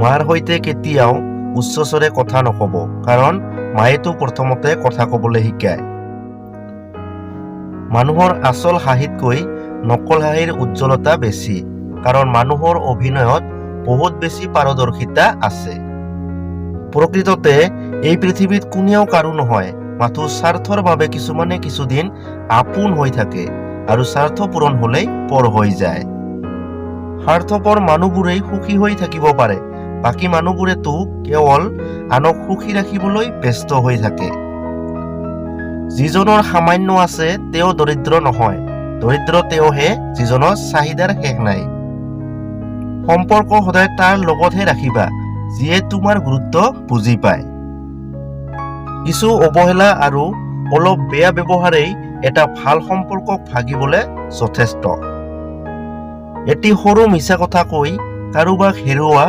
মাৰ সৈতে কেতিয়াও উচ্চস্বৰে কথা নকব, কাৰণ মায়েতো প্ৰথমতে কথা কবলৈ শিকায়। মানুহৰ আচল হাঁহিতকৈ নকল হাঁহিৰ উজ্জ্বলতা বেছি, কাৰণ মানুহৰ অভিনয়ত বহুত বেছি পাৰদৰ্শিতা আছে। প্ৰকৃততে এই পৃথিৱীত কোনেও কাৰো নহয়, মাথো স্বাৰ্থৰ বাবে কিছুমানে কিছুদিন আপোন হৈ থাকে আৰু স্বাৰ্থ পূৰণ হলেই পৰ হৈ যায়। স্বাৰ্থপৰ মানুহবোৰেই সুখী হৈ থাকিব পাৰে, বাকী মানুহবোৰেতো কেৱল আনক সুখী ৰাখিবলৈ ব্যস্ত হৈ থাকে। যিজনৰ সামান্য আছে তেওঁ দৰিদ্ৰ নহয়, দৰিদ্ৰ তেওঁহে যিজনৰ চাহিদাৰ শেষ নাই। সম্পৰ্ক সদায় তাৰ লগতহে ৰাখিবা যিয়ে তোমাৰ গুৰুত্ব বুজি পায়। কিছু অৱহেলা আৰু অলপ বেয়া ব্যৱহাৰেই এটা ভাল সম্পৰ্কক ভাগিবলৈ যথেষ্ট। এটি সৰু মিছা কথা কৈ কাৰোবাক হেৰুওৱা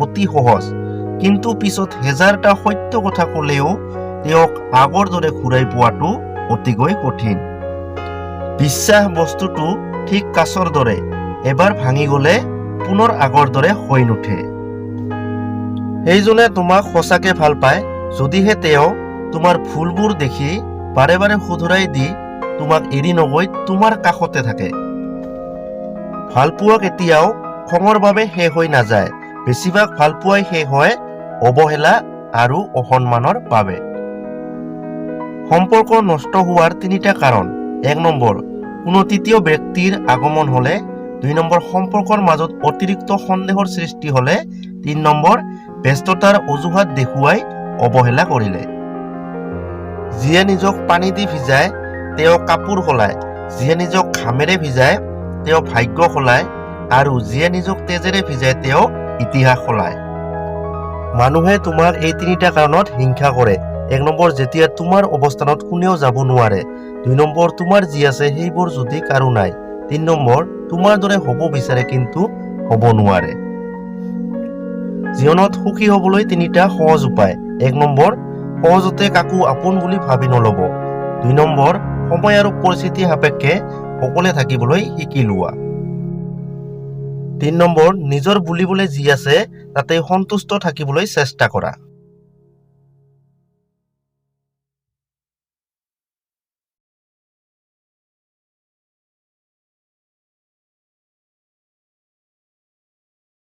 অতি সহজ, কিন্তু পিছত হেজাৰটা সত্য কথা কলেও তেওঁক আগৰ দৰে ঘূৰাই পোৱাটো অতিকৈ কঠিন। বিশ্বাস বস্তুটো ঠিক কাছৰ দৰে, এবাৰ ভাঙি গলে পুনৰ আগৰ দৰে হৈ নুঠে। সেইজনে তোমাক সঁচাকে ভাল পায় যদিহে তেওঁ তোমাৰ ভুলবোৰ দেখি বাৰে বাৰে শুধৰাই দি তোমাক এৰি নগৈ তোমাৰ কাষতে থাকে। ভালপোৱা কেতিয়াও খঙৰ বাবে শেষ হৈ নাযায়, বেছিভাগ ভালপোৱাই শেষ হয় অৱহেলা আৰু অসন্মানৰ বাবে। সম্পৰ্ক নষ্ট হোৱাৰ তিনিটা কাৰণ। 1 নম্বৰ, কোনো তৃতীয় ব্যক্তিৰ আগমন হলে। 2 নম্বৰ, সম্পৰ্কৰ মাজত অতিৰিক্ত সন্দেহৰ সৃষ্টি হলে। 3 নম্বৰ, ব্যস্ততাৰ অজুহাত দেখুৱাই অৱহেলা কৰিলে। যিয়ে নিজক পানী দি ভিজায় তেওঁ কাপোৰ সলায়, যিয়ে নিজক ঘামেৰে ভিজায় তেওঁ ভাগ্য সলায়, আৰু যিয়ে নিজক তেজেৰে ভিজায় তেওঁ ইতিহাস সলায়। মানুহে তোমাক এই তিনিটা কাৰণত হিংসা কৰে। 1 নম্বৰ, যেতিয়া তোমাৰ অৱস্থানত কোনেও যাব নোৱাৰে। 2 নম্বৰ, তোমাৰ যি আছে সেইবোৰ যদি কাৰো নাই। 3 নম্বৰ, তোমাৰ দৰে হ'ব বিচাৰে কিন্তু হ'ব নোৱাৰে। জীৱনত সুখী হবলৈ তিনিটা সহজ উপায়। 1 নম্বৰ, সহজতে কাকো আপোন বুলি ভাবি নলব। 2 নম্বৰ, সময় আৰু পৰিস্থিতি সাপেক্ষে অকলে থাকিবলৈ শিকি লোৱা। 3 নম্বৰ, নিজৰ বুলিবলৈ যি আছে তাতে সন্তুষ্ট থাকিবলৈ চেষ্টা কৰা।